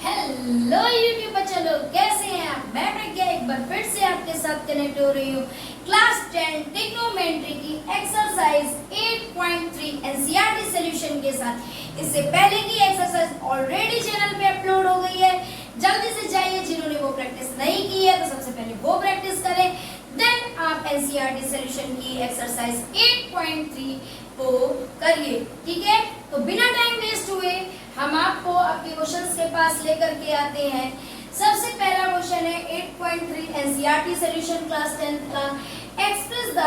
Hello YouTube बच्चे लोग, कैसे हैं आप? मैं प्रज्ञा एक बार फिर से आपके साथ कनेक्ट हो रही हूँ क्लास 10 ट्रिग्नोमेट्री की एक्सरसाइज 8.3 एनसीईआरटी सॉल्यूशन के साथ। इससे पहले की एक्सरसाइज ऑलरेडी चैनल पे अपलोड हो गई है, जल्दी से जाइए। जिन्होंने वो प्रैक्टिस नहीं की है तो सबसे पहले वो प्रैक्टिस करें, देन आप एनसीईआरटी सॉल्यूशन की एक्सरसाइज 8.3 को करिए। ठीक है, तो बिना टाइम वेस्ट हुए हम आपको आपके क्वेश्चंस के पास लेकर के आते हैं। सबसे पहला क्वेश्चन है 8.3 एनसीईआरटी सॉल्यूशन क्लास 10 का। Express the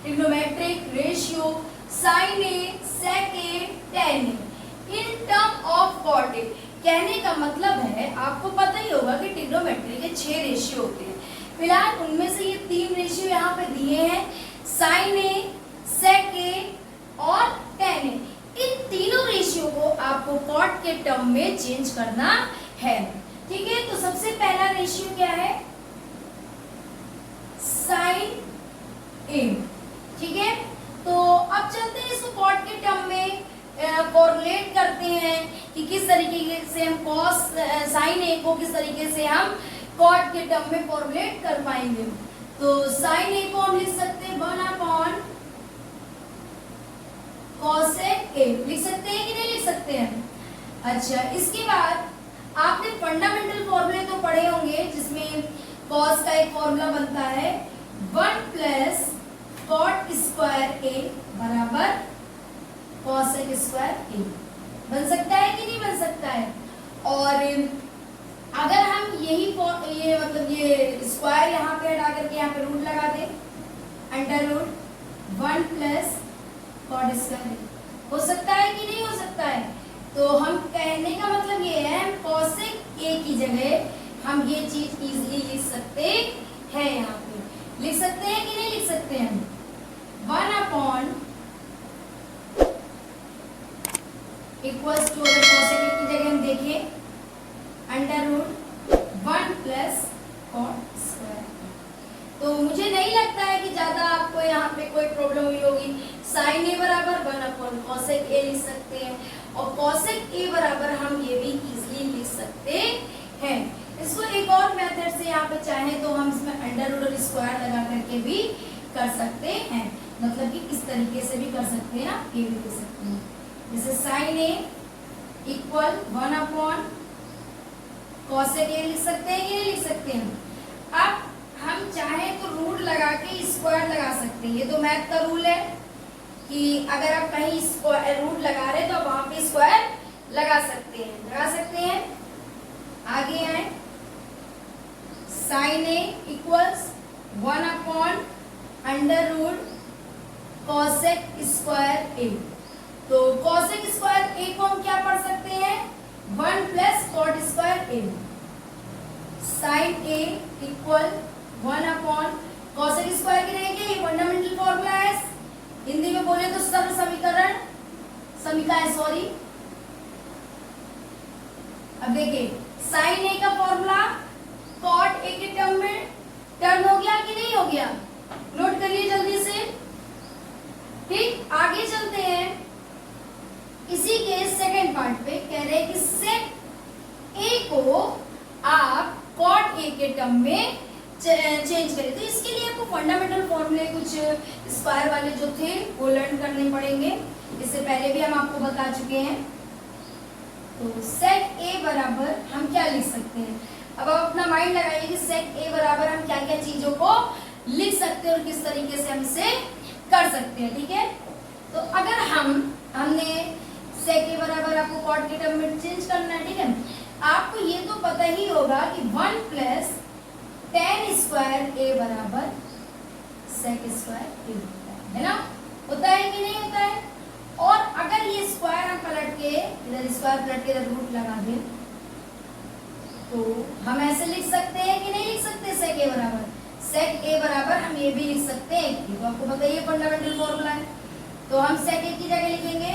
trigonometric ratio sin a sec a tan a in term of cot A. कहने का मतलब है, आपको पता ही होगा कि ट्रिग्नोमेट्री के 6 रेशियो होते हैं। फिलहाल उनमें से ये 3 रेशियो यहाँ पे दिए हैं, sin a, sec a और tan a। इन तीनों रेशियो को आपको कॉट के टर्म में चेंज करना है। ठीक है, तो सबसे पहला रेशियो क्या है? sin a। ठीक है, तो अब चलते हैं इसको कॉट के टर्म में कोरिलेट करते हैं कि किस तरीके से हम cos sin a को किस तरीके से हम कॉट के टर्म में कोरिलेट कर पाएंगे। तो sin a को हम लिख सकते हैं 1/cosec a। लिख सकते हैं कि नहीं लिख सकते हैं? अच्छा, इसके बाद आपने फंडामेंटल फॉर्मूले तो पढ़े होंगे, जिसमें cos का एक फॉर्मूला बनता है 1 + cot स्क्वायर a बराबर cosec स्क्वायर a। बन सकता है कि नहीं बन सकता है? और अगर हम ये मतलब ये स्क्वायर यहाँ पे हटा करके यहाँ पे रूट लगा दें, under root 1 + cot square a, हो सकता है कि नहीं हो सकता है? तो हम कहने का मतलब ये है, cosec a की जगह हम ये चीज इजीली लिख सकते हैं। यहाँ पे लिख सकते हैं कि नहीं लिख सकते हैं? 1/, इक्वल्स टू, अगर cosec a की जगह हम देखें, अंडर रूट 1 + cot स्क्वायर। तो मुझे नहीं लगता है कि ज्यादा आपको यहाँ पे कोई प्रॉब्लम हुई होगी। sin a बराबर 1/, cosec a लिख सकते हैं, और cosec a बराबर हम ये भी इजीली लिख सकते हैं। इसको एक और मेथड से यहाँ पे चाहें तो हम इसमें अंडर रूट और स्क्वायर लगा करके भी कर सकते हैं, मतलब कि इस तरीके से भी कर सकते हैं, आप ये भी लिख सकते हैं। जैसे sin a equal 1/, cosec a लिख सकते हैं, ये लिख सकते हैं। अब हम चाहें तो रूट लगा के स्क्वायर लगा सकते हैं। ये तो मैथ का रूल है कि अगर आप कहीं रूट लगा रहे हैं तो वहां पे स्क्वायर लगा सकते हैं। आगे आए, sin a equals 1/, under root cosec square a। तो cosec स्क्वायर a को हम क्या पढ़ सकते हैं? 1 + cot square a। sin a equal 1/, cosec square की रहेगी, ये फंडामेंटल फॉर्मूला है। हिंदी में बोले तो सरल समीकरण सॉरी। अब देखिए, sin a का फॉर्मूला cot a के टर्म में टर्न हो गया कि नहीं हो गया? नोट करिए जल्दी से। ठीक, आगे चलते हैं। इसी के सेकंड पार्ट पे कह रहे हैं कि sec a को आप cot a के टर्म में चेंज करें। तो इसके लिए आपको फंडामेंटल फॉर्मूले कुछ स्क्वायर वाले जो थे वो लर्न करने पड़ेंगे। इससे पहले भी हम आपको बता चुके हैं। तो sec a बराबर हम क्या लिख सकते हैं? अब आप अपना माइंड लगाइए कि sec a बराबर हम क्या क्या चीजों को लिख सकते हैं और किस तरीके से हम इसे कर सकते हैं। ठीक है, तो अगर हमने sec a बराबर आपको cot के टर्म में चेंज करना है। ठीक है, आपको ये तो पता ही होगा कि 1 + tan स्क्वायर a बराबर sec स्क्वायर a है ना? होता है कि नहीं होता है? और अगर ये स्क्वायर हम पलट के इधर स्क्वायर पलट के इधर रूट लगा दें तो हम ऐसे लिख सकते हैं कि नहीं लिख सकते? sec a बराबर हम ये भी लिख सकते हैं। तो आपको बताइए फंडामेंटल फॉर्मूला है। तो हम sec a की जगह लिखेंगे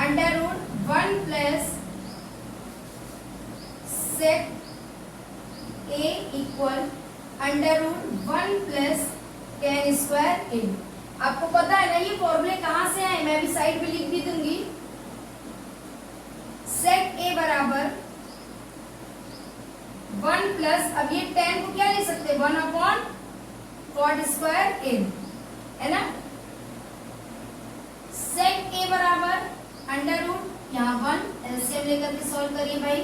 under root 1 + sec a equal under root 1 + tan square a। आपको पता है ना ये फॉर्मूले कहाँ से आए? मैं भी साइड पे लिख भी दूंगी। sec a बराबर प्लस, अब ये tan को क्या लिख सकते हैं, 1 अपॉन कॉट स्क्वायर ए, है ना। सेक ए बराबर अंडर रूट, यहाँ 1 एलसीएम लेकर के सॉल्व करिए भाई,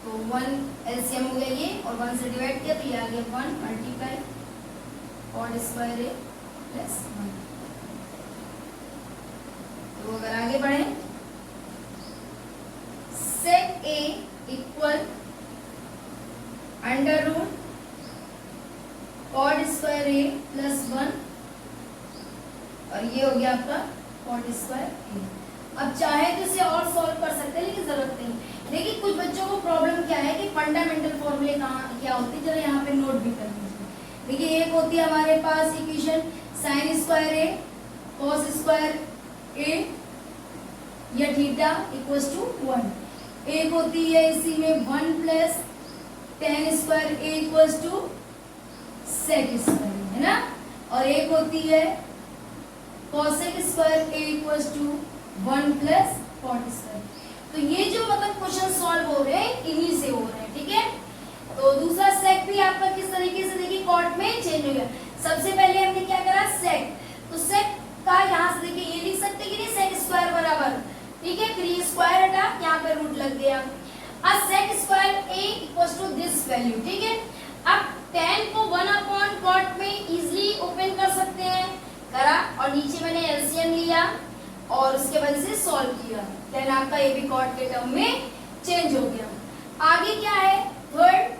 तो 1 एलसीएम हो गया ये, और 1 से डिवाइड किया तो ये आ गया 1 multiply cot square A plus 1। तो अगर आगे बढ़े, sec A equal under root cot square A plus 1, और ये हो गया आपका कॉट स्क्वायर ए। अब चाहे तो इसे और सॉल्व कर सकते हैं, लेकिन जरूरत नहीं। देखिए कुछ बच्चों को प्रॉब्लम क्या है कि फंडामेंटल फॉर्मूले कहाँ क्या होती है, जरा यहाँ पे नोट भी कर लीजिए। देखिए एक होती है हमारे पास इक्वेशन साइन स्क्वायर ए कॉस स्क्वायर ए या थीटा इक्वल्स टू 1, एक होती है इसी में 1 plus tan square A equals to sec square, है ना, और एक होती है cosec square A equals to 1 plus cot square. तो ये जो मतलब क्वेश्चन सॉल्व हो रहे हैं इन्हीं से हो रहे हैं, ठीक है। तो दूसरा सेक भी आपका किस तरीके से, देखिए कॉट में चेंज हो गया। सबसे पहले हमने क्या करा, सेक, तो सेक का यहाँ से देखिए ये लिख सकते कि नहीं, सेक स्क्वायर बराबर, ठीक है, फिर ये स्क्वायर हटा, यहाँ पे रूट लग गया। अब sec square A equals to this value, ठीक है। अब tan को 1 अपॉन कॉट में इजीली ओपन कर सकते हैं, करा, और नीचे मैंने एलसीएम लिया और उसके बाद इसे सॉल्व किया, देन आपका ये भी कॉट के टर्म में चेंज हो गया। आगे क्या है, थर्ड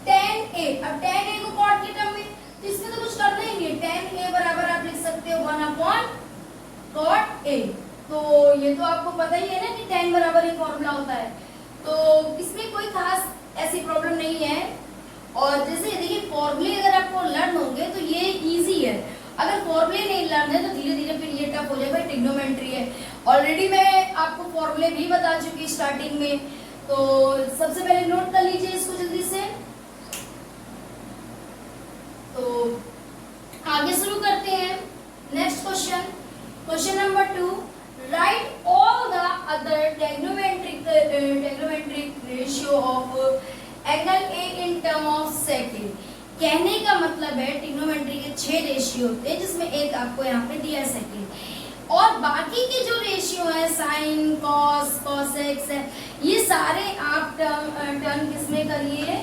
tan a, अब tan a को कॉट के टर्म में, तो इसमें तो कुछ करना ही नहीं है, tan a बराबर आप लिख सकते हो 1 अपॉन कॉट a। तो ये तो आपको पता ही है ना कि tan बराबर एक फॉर्मूला होता है, तो इसमें कोई खास ऐसी प्रॉब्लम नहीं है। और जैसे देखिए फॉर्मूले अगर आपको लर्न होंगे तो ये इजी है, अगर फॉर्मूले नहीं लर्न है तो धीरे धीरे फिर ये टफ हो जाएगा, ट्रिग्नोमेट्री है। ऑलरेडी मैं आपको फॉर्मूले भी बता चुकी स्टार्टिंग में, तो सबसे पहले नोट कर लीजिए इसको जल्दी से। तो आगे शुरू करते हैं, next question, question number 2, write all the other trigonometric ratio of angle A in term of sec A. कहने का मतलब है ट्रिग्नोमेट्री के 6 रेशियो होते हैं, जिसमें एक आपको यहाँ पे दिया है सेक ए, और बाकी के जो रेशियो है साइन कॉस कॉसेक है, ये सारे आप टर्म किसमें करिए,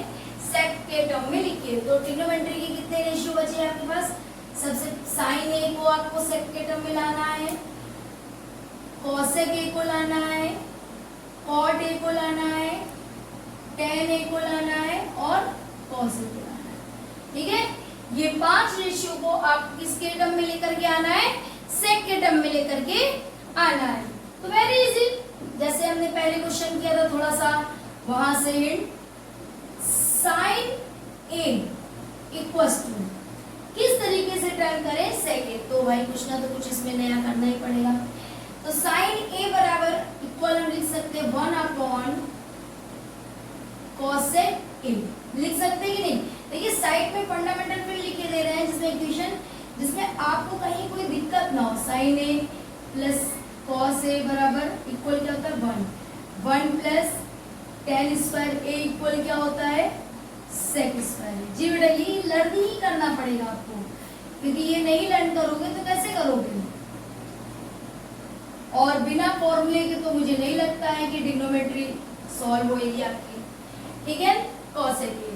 सेक के टर्म में लिखिए। तो ट्रिग्नोमेट्री के कितने रेशियो बचे हैं आपके पास, सबसे साइन ए को आपको सेक के टर्म में लाना है, कॉसेक ए को लाना है, कॉट ए को लाना है, टेन ए को लाना है, और कॉस ए को लाना है, ठीक है। ये 5 रेशियो को आप किसके टर्म में लेकर के आना है, सेक के टर्म में लेकर के आना है। तो वेरी इजी, जैसे हमने पहले क्वेश्चन किया था थोड़ा सा वहां से hint, sine A equals to किस तरीके से टर्न करें सेक ए, तो भाई कुछ ना तो कुछ इसमें नया करना ही पड़ेगा। तो साइन ए बराबर इक्वल हम लिख सकते हैं 1 अपॉन कॉसेक ए, लिख सकते हैं कि नहीं। देखिए साइड में फंडामेंटल फिर लिखे दे रहे हैं जिसमें इक्वेशन, जिसमें आपको कहीं कोई दिक्कत ना हो। Sign A plus cos A बराबर इक्वल क्या होता है 1 प्लस टेन स्क्वायर ए इक्वल क्या होता है सेक स्क्वायर। जी बेटा ये लर्न ही करना पड़ेगा आपको, क्योंकि ये नहीं लर्न करोगे तो कैसे करोगे, और बिना फॉर्मूले के तो मुझे नहीं लगता है कि ट्रिग्नोमेट्री सॉल्व होगी आपकी, ठीक है। कॉसेक ए,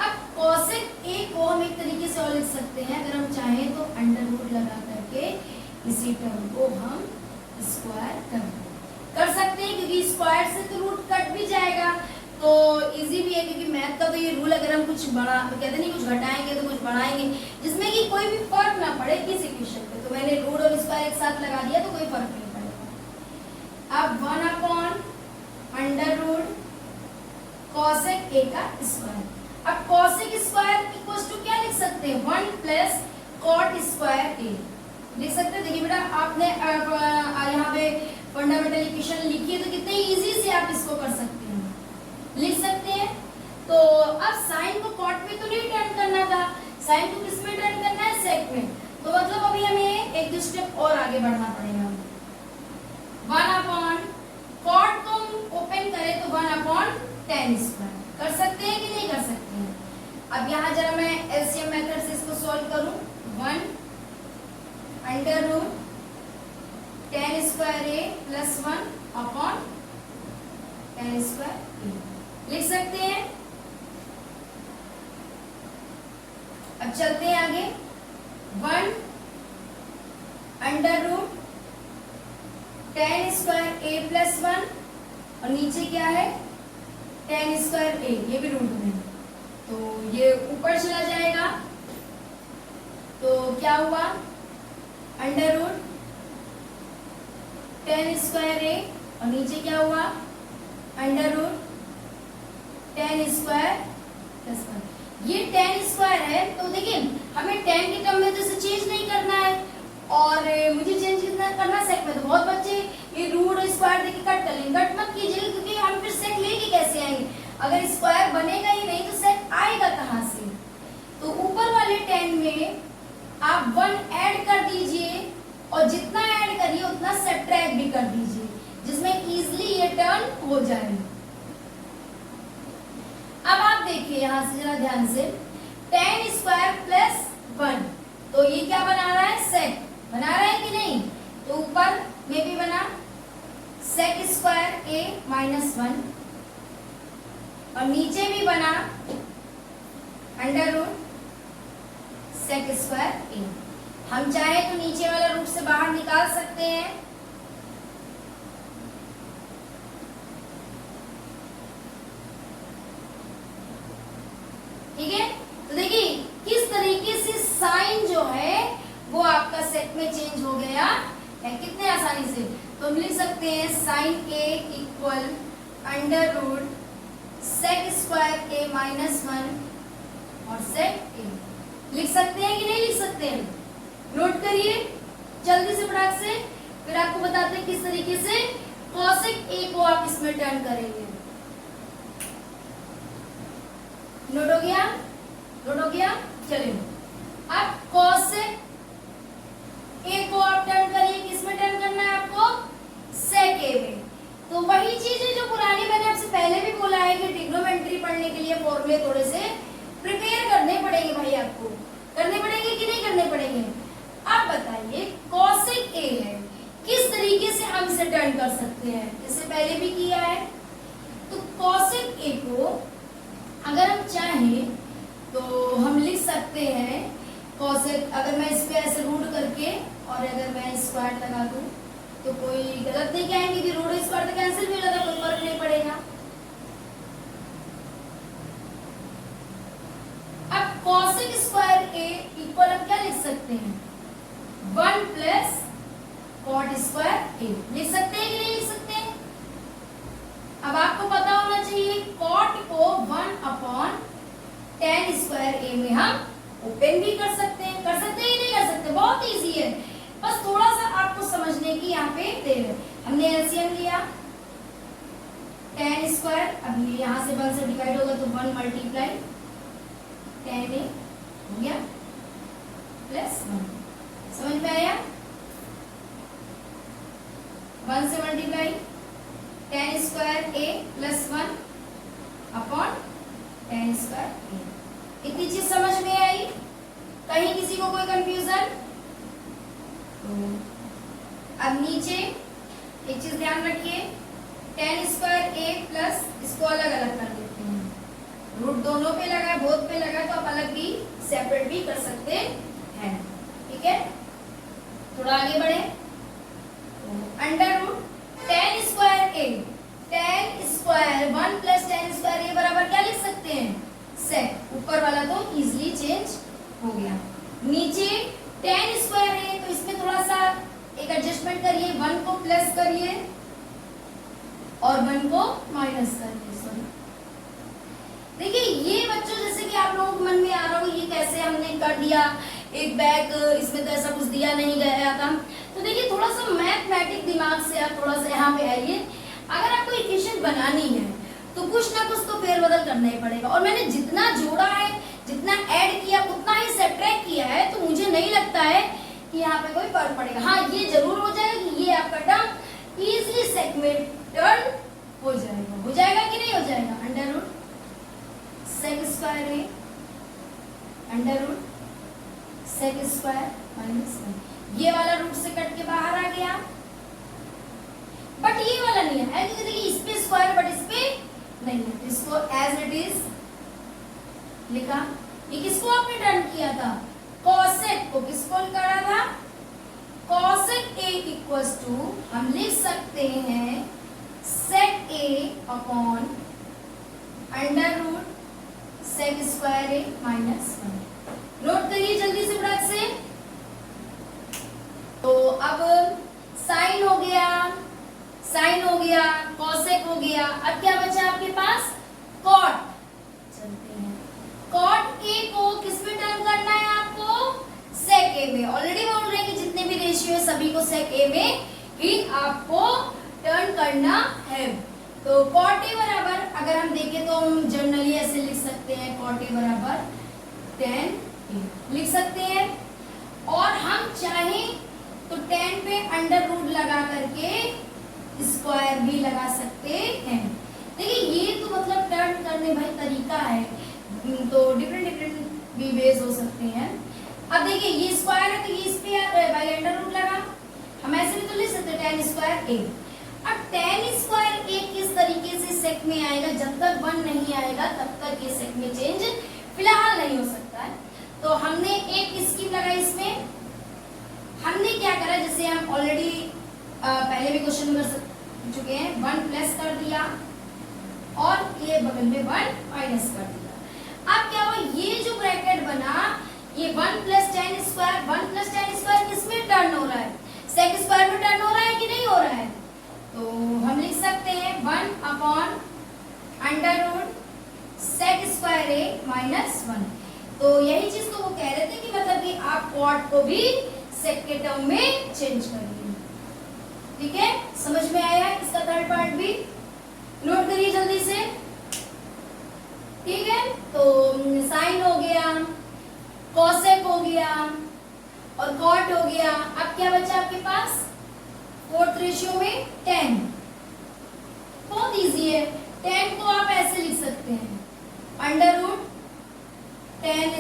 अब कॉसेक ए को हम एक तरीके से और लिख सकते हैं, अगर हम चाहें तो अंडर रूट लगा करके इसी टर्म को हम स्क्वायर कर सकते हैं, क्योंकि स्क्वायर से तो रूट कट भी जाएगा, तो इजी भी है। क्योंकि मैथ का तो ये रूल, अगर हम कुछ बढ़ा तो कहते नहीं कुछ घटाएंगे तो कुछ बढ़ाएंगे, जिसमें कि कोई भी फर्क ना पड़े किस इक्वेशन पे। तो मैंने रूट और स्क्वायर एक साथ लगा दिया तो कोई फर्क नहीं पड़ेगा। अब 1 upon under root cosec A का स्क्वायर। अब कॉसेक स्क्वायर इक्वल्स टू क्या लिख सकते हैं 1 प्लस कॉट स्क्वायर ए लिख सकते हैं। देखिए बेटा आपने यहाँ पे फंडामेंटल इक्वेशन लिखी है, तो कितने इजी से आप इसको कर सकते हैं, लिख सकते हैं। तो अब साइन को कॉट में तो नहीं टर्न करना था, साइन को किस में टर्न करना है सेक में, तो मतलब अभी हमें एक दो स्टेप और आगे बढ़ना पड़ेगा। 1 अपॉन कॉट को हम ओपन करें तो 1 अपॉन 10 स्क्वायर। कर सकते हैं कि नहीं कर सकते हैं? अब यहाँ जरा मैं एलसीएम मेथड से इसको सॉल्व करूं। 1 under root 10 square A plus 1 upon 10 square ए लिख सकते हैं। अब चलते हैं आगे। 1 under root 10 square A plus 1 और नीचे क्या है 10 स्क्वायर ए, ये भी रूट में, तो ये ऊपर चला जाएगा। तो क्या हुआ अंडर रूट 10 स्क्वायर ए और नीचे क्या हुआ अंडर रूट 10 स्क्वायर प्लस 1। ये 10 स्क्वायर है, तो देखिए हमें 10 के टर्म में तो इसे चेंज नहीं करना है, और मुझे चेंज कितना करना सेक में। तो बहुत बच्चे ये रूट और स्क्वायर देके कट कर लेंगे। कट मत कीजिए, क्योंकि हम फिर सेक लेके कैसे आएंगे? अगर स्क्वायर बनेगा ही नहीं तो सेक आएगा कहाँ से? तो ऊपर वाले 10 में आप 1 ऐड कर दीजिए, और जितना ऐड करिए उतना सब्ट्रैक्ट भी कर दीजिए, जिसमें इजीली ये टर्न हो जाए। अब आप देखिए यहाँ से जरा ध्यान से, 10 स्क्वायर प्लस 1, तो ये क्या बना रहा है? सेक बना रहा है कि नहीं? तो ऊपर में भी बना सेक स्क्वायर ए माइनस 1, और नीचे भी बना अंडर रूट सेक स्क्वायर ए। हम चाहे तो नीचे वाला रूट से बाहर निकाल सकते हैं। ठीक है, तो देखिए किस तरीके से साइन जो है वो आपका सेक में चेंज हो गया है, कितने आसानी से। तो हम लिख सकते हैं sine A equal under root sec square A minus 1 और सेक ए। लिख सकते हैं कि नहीं लिख सकते हैं? नोट करिए जल्दी से फटाक से, फिर आपको बताते हैं किस तरीके से कॉसेक ए को आप इसमें टर्न करेंगे। नोट हो गया? नोट हो गया? चलिए अब कॉसेक ए को आप टर्न करिए। किसमें टर्न करना है आपको? सेक ए में। तो वही चीज है जो पुरानी मैंने आपसे पहले भी बोला है कि ट्रिग्नोमेट्री पढ़ने के लिए फॉर्मूले थोड़े से प्रिपेयर करने पड़ेंगे भाई, आपको करने पड़ेंगे कि नहीं करने पड़ेंगे? अब बताइए कॉसेक ए है, किस तरीके से हम इसे टर्न कर सकते हैं? इससे पहले भी किया है। तो कॉसेक ए को अगर हम चाहें तो हम लिख सकते हैं कॉसेक, अगर मैं इस पे ऐसे रूट करके और अगर मैं स्क्वायर लगा दूं तो कोई गलत नहीं कहेंगे कि रूट स्क्वायर तो कैंसिल भी हो जाता, कोई फर्क नहीं पड़ेगा। अब कॉसेक स्क्वायर ए इक्वल हम क्या लिख सकते हैं? 1 प्लस कॉट स्क्वायर ए। लिख सकते हैं कि नहीं लिख सकते हैं? अब आपको पता होना चाहिए कॉट को 1 अपॉन 10 स्क्वायर ए में हम ओपन भी कर सकते हैं। कर सकते हैं कि नहीं कर सकते? बहुत इजी है, बस थोड़ा सा आपको समझने की यहाँ पे देर है। हमने एलसीएम लिया 10 स्क्वायर, अब ये यहाँ से 1 से डिवाइड होगा तो 1 मल्टीप्लाई 10 ए हो गया प्लस 1। समझ में आया? 1 से multiply 10 square A plus 1 upon 10 square ए। इतनी चीज समझ में आई? कहीं किसी को कोई कंफ्यूजन? तो अब नीचे एक चीज ध्यान रखिए, 10 स्क्वायर ए प्लस, इसको अलग अलग कर देते हैं। रूट दोनों पे लगा है, बोथ पे लगा है, तो आप अलग भी सेपरेट भी कर सकते हैं। ठीक है, थोड़ा आगे बढ़े। अंडर रूट 10 स्क्वायर ए, 10 स्क्वायर 1 प्लस 10 स्क्वायर ए बराबर क्या लिख सकते हैं? सेक। ऊपर वाला तो इजीली चेंज हो गया। नीचे 10 स्क्वायर है तो इसमें थोड़ा सा एक एडजस्टमेंट करिए, 1 को प्लस करिए और 1 को माइनस करिए। सॉरी, देखिए ये बच्चों जैसे कि आप लोगों को मन में आ रहा हो ये कैसे हमने कर दिया, एक बैग इसमें तो ऐसा कुछ दिया नहीं गया था। तो देखिए थोड़ा सा मैथमेटिक दिमाग से आप थोड़ा सा यहाँ पे आइए। अगर आपको इक्वेशन बनानी है तो कुछ ना कुछ तो फेरबदल करना ही पड़ेगा, और मैंने जितना जोड़ा है, जितना ऐड किया, उतना ही सब्ट्रैक्ट किया है, तो मुझे नहीं लगता है कि यहाँ पे कोई फर्क पड़ेगा। हाँ, ये जरूर हो जाएगा कि ये आपका टर्म इजीली सेक में टर्न हो जाएगा कि नहीं हो जाएगा? Under root sec square A under root sec square minus 1, ये वाला रूट से कट के बाहर आ गया, बट ये वाला नहीं है क्योंकि देखिए इस पे स्क्वायर बट इस पे नहीं है, इसको एज इट इज लिखा। ये किसको आपने टर्न किया था? कॉसेक को किसको करा था? कॉसेक ए इक्वल्स टू हम लिख सकते हैं sec A upon under root sec square A minus 1। Note करिए जल्दी से फटाक से। तो अब साइन हो गया, कॉसेक हो गया, अब क्या बचा आपके पास? कॉट। चलते हैं, कॉट ए को किस में टर्न करना है आपको? सेक ए में। ऑलरेडी बोल रहे हैं कि जितने भी रेशियो है सभी को सेक ए में ही आपको टर्न करना है। तो कॉट ए बराबर अगर हम देखें तो हम जनरली ऐसे लिख सकते हैं, कॉट ए बराबर tan ए लिख सकते हैं, और हम चाहें तो tan पे अंडर रूट लगा करके स्क्वायर भी लगा सकते हैं। देखिए ये तो मतलब टर्न करने भाई तरीका है, तो डिफरेंट भी वेज हो सकते हैं। अब देखिए ये स्क्वायर है तो ये इस पे बाय अंडर रूट लगा, हम ऐसे भी तो लिख सकते हैं tan स्क्वायर ए। अब tan स्क्वायर ए किस तरीके से सेक में आएगा? जब तक 1 नहीं आएगा तब तक ये सेक में चेंज फिलहाल नहीं हो सकता है। तो हमने एक स्कीम लगाई इसमें, हमने क्या करा, जैसे हम ऑलरेडी पहले भी क्वेश्चन में कर चुके हैं, 1 प्लस कर दिया और ये बगल में 1 माइनस कर दिया। अब क्या हुआ, ये जो ब्रैकेट बना ये 1 प्लस tan स्क्वायर किस में टर्न हो रहा है? सेक स्क्वायर में टर्न हो रहा है कि नहीं हो रहा है? तो हम लिख सकते हैं 1 upon under root sec square A minus 1। तो यही चीज तो वो कह रहे थे कि मतलब कि आप कॉट को भी सेक के टर्म में चेंज करिए। ठीक है, समझ में आया इसका थर्ड पार्ट भी? नोट करिए जल्दी से। ठीक है, तो साइन हो गया, कॉसेक हो गया और कॉट हो गया। अब क्या बचा आपके पास? फोर्थ रेशियो में tan। बहुत इजी है, tan को आप ऐसे लिख सकते हैं अंडर रूट tan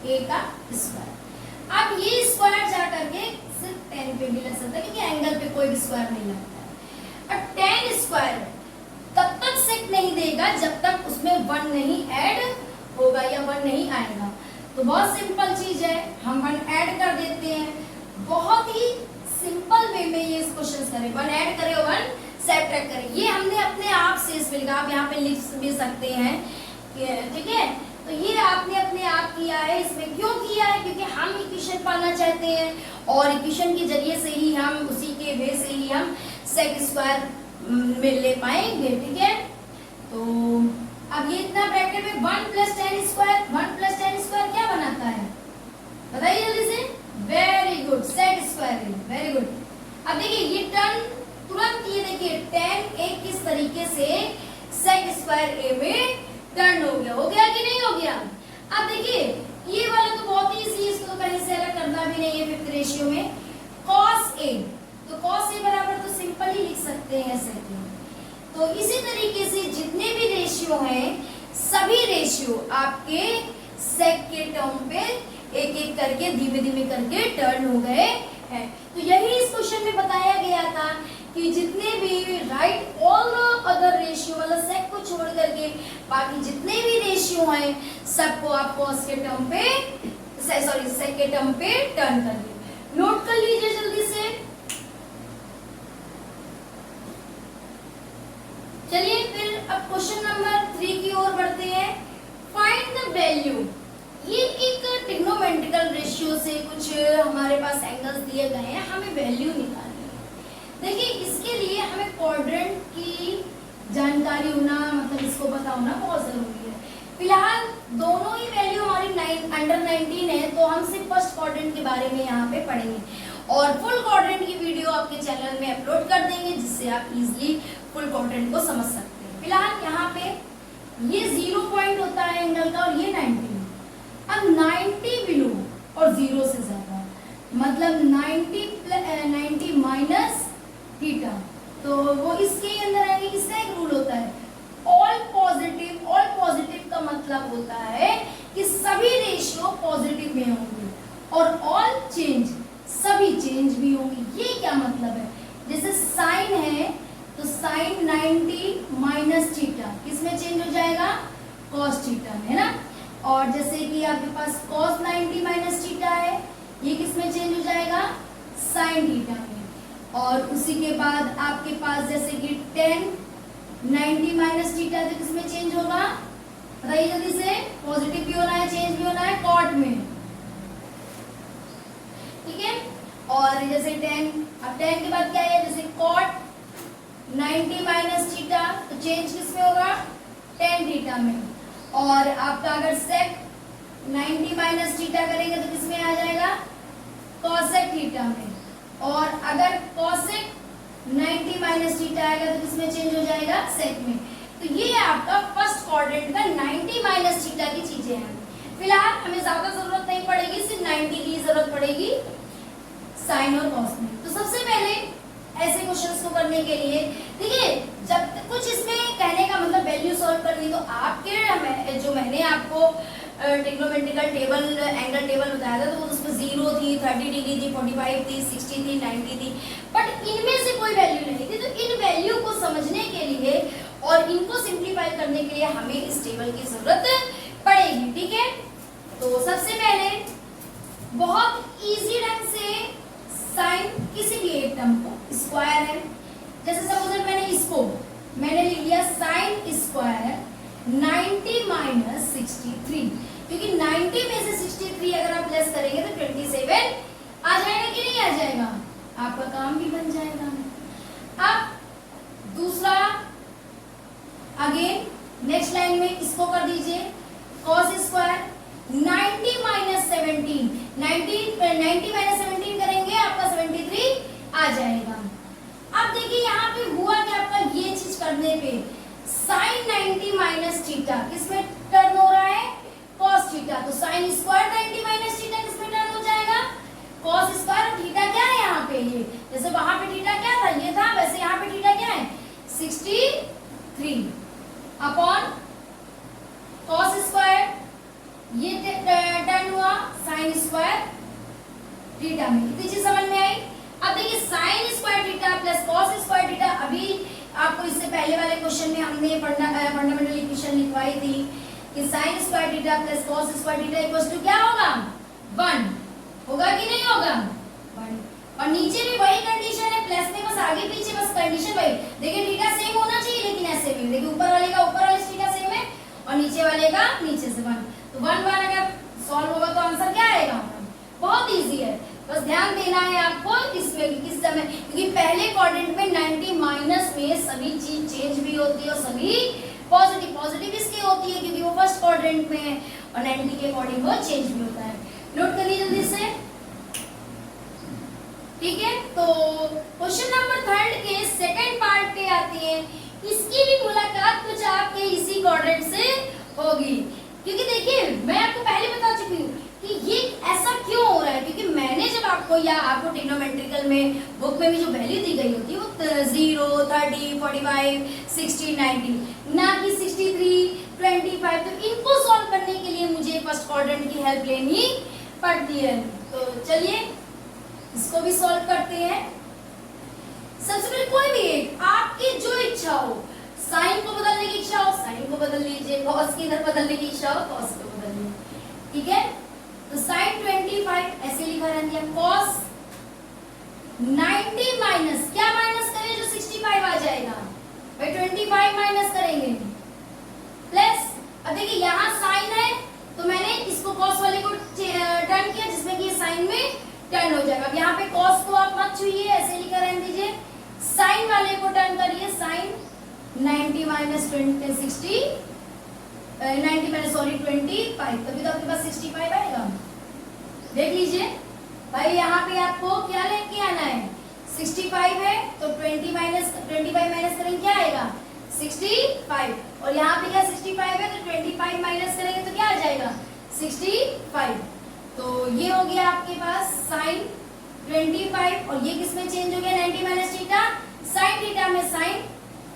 ए का स्क्वायर। अब ये स्क्वायर जा करके सिर्फ tan पे भी लग सकता है क्योंकि एंगल पे कोई भी स्क्वायर नहीं लगता है। अब tan स्क्वायर तब तक सेक नहीं देगा जब तक उसमें 1 नहीं ऐड होगा या 1 नहीं आएगा। तो बहुत सिंपल चीज है, हम 1 ऐड कर देते हैं, बहुत ही सिंपल वे में ये क्वेश्चन करें, 1 ऐड करें 1 सब्ट्रैक्ट करें। ये हमने अपने आप से इसमें लिखा, आप यहाँ पे लिख भी सकते हैं। ठीक है, तो ये आपने अपने आप किया है। इसमें क्यों किया है? क्योंकि हम इक्वेशन पाना चाहते हैं और इक्वेशन के जरिए से ही हम उसी के वे से ही हम सेक स्क्वायर में ले पाएंगे। ठीक है, तो अब ये इतना ब्रैकेट में 1 प्लस tan स्क्वायर क्या बनाता है? बताइए जल्दी से। Very good, sec square. Very good. अब देखिए ये टर्न तुरंत, ये देखिए tan ए किस तरीके से सेक स्क्वायर ए में टर्न हो गया कि नहीं हो गया? अब देखिए ये वाला तो बहुत ही इजी, इसको तो कहीं से अलग करना भी नहीं है। फिफ्थ रेशियो में cos ए, तो cos ए बराबर तो सिंपल ही लिख सकते हैं ऐसे। तो इसी तरीके से जितने भी रेशियो हैं सभी रेशियो आपके सेक के टर्म पे एक एक करके धीमे धीमे करके टर्न हो गए हैं। तो यही इस क्वेश्चन में बताया गया था कि जितने भी राइट ऑल अदर रेशियो मतलब सेक को छोड़ करके बाकी जितने भी रेशियो हैं सबको आप कॉस के टर्म पे सेक के टर्म पे टर्न करिए। नोट कर लीजिए जल्दी से। चलिए फिर अब क्वेश्चन नंबर 3 की ओर बढ़ते हैं। Find the value. ये एक ट्रिग्नोमेट्रिकल रेशियो से कुछ हमारे पास एंगल्स दिए गए हैं, हमें वैल्यू निकालनी है। देखिए इसके लिए हमें क्वाड्रेंट की जानकारी होना मतलब इसको पता होना बहुत जरूरी है। फिलहाल दोनों ही वैल्यू हमारी अंडर 19 है, तो हम सिर्फ फर्स्ट क्वाड्रेंट के बारे में यहाँ पे पढ़ेंगे और फुल क्वाड्रेंट की वीडियो आपके चैनल में अपलोड कर देंगे जिससे आप इजीली फुल क्वाड्रेंट को समझ सकते हैं। फिलहाल यहाँ पे ये 0 पॉइंट होता है एंगल का और ये 90। अब 90 बिलो और 0 से ज्यादा मतलब 90 माइनस थीटा तो वो इसके अंदर आएंगे। इसका एक रूल होता है ऑल पॉजिटिव। ऑल पॉजिटिव का मतलब होता है कि सभी रेशियो पॉजिटिव में होंगे और ऑल चेंज, सभी चेंज भी होंगी। ये क्या मतलब है? जैसे साइन है तो साइन 90 माइनस थीटा किसमें चेंज हो जाएगा? कॉस थीटा में, है ना। और जैसे कि आपके पास कॉस 90 माइनस थीटा है, ये किसमें चेंज हो जाएगा? साइन थीटा में। और उसी के बाद आपके पास जैसे कि tan 90 माइनस थीटा तो किसमें चेंज होगा? बताइए जल्दी से। पॉजिटिव भी होना है, चेंज भी होना है कॉट में, ठीक है। और जैसे tan, अब tan के बाद क्या है? जैसे cot 90 माइनस थीटा तो चेंज किसमें होगा? tan थीटा में। और आपका अगर sec 90 माइनस थीटा करेंगे तो किसमें आ जाएगा? cosec थीटा में। और अगर cosec 90 माइनस थीटा आएगा तो किसमें चेंज हो जाएगा? sec में। तो ये आपका फर्स्ट क्वाड्रेंट का 90 माइनस थीटा की चीजें हैं। फिलहाल हमें ज्यादा जरूरत नहीं पड़ेगी, सिर्फ 90 की जरूरत पड़ेगी साइन और कॉस में। तो सबसे पहले ऐसे क्वेश्चंस को करने के लिए देखिए, जब कुछ इसमें कहने का मतलब वैल्यू सॉल्व करनी, तो आपके जो मैंने आपको ट्रिग्नोमेट्रिकल टेबल, एंगल टेबल बताया था, तो उसमें 0 थी, 30 डिग्री थी, 45 थी, 60 थी, 90 थी, बट इनमें से कोई वैल्यू नहीं थी। तो इन वैल्यू को समझने के लिए और इनको सिंप्लीफाई करने के लिए हमें इस टेबल की जरूरत पड़ेगी, ठीक है। तो सबसे पहले बहुत इजी ढंग से साइन किसी भी एक टर्म को, स्क्वायर है, जैसे सपोज मैंने लिख लिया साइन स्क्वायर 90 माइनस 63, क्योंकि 90 में से 63 अगर आप लेस करेंगे तो 27 आ जाएगा कि नहीं आ जाएगा? आपका काम भी बन जाएगा। अब दूसरा, अगेन नेक्स्ट लाइन में इसको कर दीजिए cos स्क्वायर 90 माइनस 17, 90 माइनस 17 करेंगे आपका 73 आ जाएगा। अब देखिए यहाँ पे हुआ कि आपका ये चीज करने पे साइन 90 माइनस थीटा किसमें टर्न हो रहा है? cos theta. तो साइन स्क्वायर 90 माइनस थीटा किसमें टर्न हो जाएगा? cos square. और थीटा क्या है यहाँ पे? ये जैसे वहां पे थीटा क्या था? ये था, वैसे यहाँ पे थीटा क्या है? 63 अपॉन cos स्क्वायर, ये टर्न हुआ साइन स्क्वायर थीटा में। इतनी चीज समझ में आई। अब देखिए sign square theta plus cos square theta, अभी आपको इससे पहले वाले क्वेश्चन में हमने फंडामेंटल इक्वेशन लिखवाई थी कि sine square theta plus cos square theta equals to क्या होगा? 1 होगा कि नहीं होगा? 1। और नीचे भी वही कंडीशन है, प्लस में बस आगे पीछे बस कंडीशन वही। देखिए थीटा सेम होना चाहिए, लेकिन ऐसे भी देखिए ऊपर वाले का ऊपर वाले थीटा सेम है और नीचे वाले का नीचे से 1। तो 1 1 अगर सॉल्व होगा तो आंसर क्या आएगा? बहुत इजी है, बस ध्यान देना है आपको इसमें किस समय, क्योंकि पहले क्वाड्रेंट में 90 माइनस में सभी चीज चेंज भी होती है और सभी पॉजिटिव इसकी होती है क्योंकि वो फर्स्ट क्वाड्रेंट में है और 90 के अकॉर्डिंग वो चेंज भी होता है। नोट करिए जल्दी से, ठीक है। तो क्वेश्चन नंबर 3 के सेकंड पार्ट पे आती है। इसकी भी मुलाकात कुछ आपके इसी क्वाड्रेंट से होगी, क्योंकि देखिए मैं आपको पहले बता चुकी हूँ कि ये ऐसा क्यों हो रहा है, क्योंकि मैंने जब आपको या आपको ट्रिग्नोमेट्रिकल में बुक में भी जो वैल्यू दी गई होती है वो 0, 30, 45, 60, 90, ना कि 63, 25। तो इनको सॉल्व करने के लिए मुझे फर्स्ट क्वाड्रेंट की हेल्प लेनी पड़ती है। तो चलिए इसको भी सॉल्व करते हैं। सबसे पहले कोई भी एक आपकी जो इच्छा हो, साइन को बदलने की इच्छा हो साइन को बदल लीजिए, कॉस की इधर बदलने की इच्छा हो कॉस को बदल लीजिए, ठीक है। तो साइन 25 ऐसे लिखा रह दिया, कॉस 90 माइनस क्या माइनस करें जो 65 आ जाएगा भाई, 25 माइनस करेंगे प्लस, अब देखिए यहाँ साइन है तो मैंने इसको कॉस वाले को टर्न किया जिसमें कि साइन में टर्न हो जाएगा। अब यहाँ पे कॉस को आप मत छुइए, ऐसे लिखा रहने दीजिए, साइन वाले को टर्न करिए, साइन 90 माइनस 60 90 माइनस 25, तभी तो आपके पास 65 आएगा। देख लीजिए भाई यहाँ पे आपको क्या लेके आना है, 65 है तो 25 माइनस करेंगे क्या आएगा 65, और यहाँ पे क्या 65 है तो 25 माइनस करेंगे तो क्या आ जाएगा 65। तो ये हो गया आपके पास साइन 25 और ये किस में चेंज हो गया 90 माइनस थीटा साइन थीटा में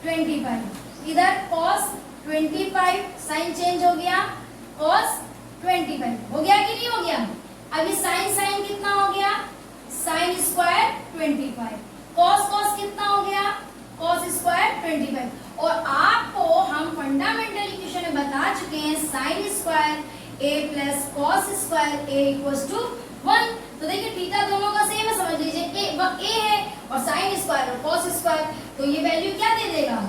25। इधर cos 25 साइन चेंज हो गया, cos 25 हो गया कि नहीं हो गया। अभी साइन साइन कितना हो गया, साइन स्क्वायर 25, cos cos कितना हो गया, cos स्क्वायर 25। और आपको हम फंडामेंटल इक्वेशन में बता चुके हैं sine square a plus cos square a equals to 1। तो देखिए थीटा दोनों का सेम है, समझ लीजिए a है और साइन स्क्वायर और कॉस स्क्वायर, तो ये वैल्यू क्या दे देगा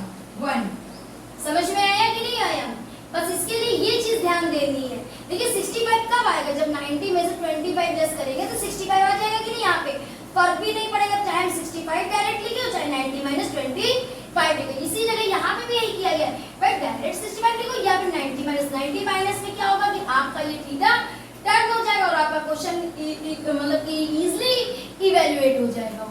1। समझ में आया कि नहीं आया। बस इसके लिए ये चीज ध्यान देनी है। देखिए 65 कब आएगा, जब 90 में से 25 लेस करेंगे तो 65 आ जाएगा कि नहीं। यहाँ पे फर्क भी नहीं पड़ेगा, चाहे हम 65 डायरेक्ट लिखे हो चाहे 90 माइनस 25 लिखे। इसी जगह यहाँ पे भी यही किया गया है, बट डायरेक्ट 65 लिखो या फिर 90 माइनस 90 माइनस में क्या होगा कि आपका ये थीटा टर्न हो जाएगा और आपका क्वेश्चन मतलब कि इजीली इवैल्यूएट हो जाएगा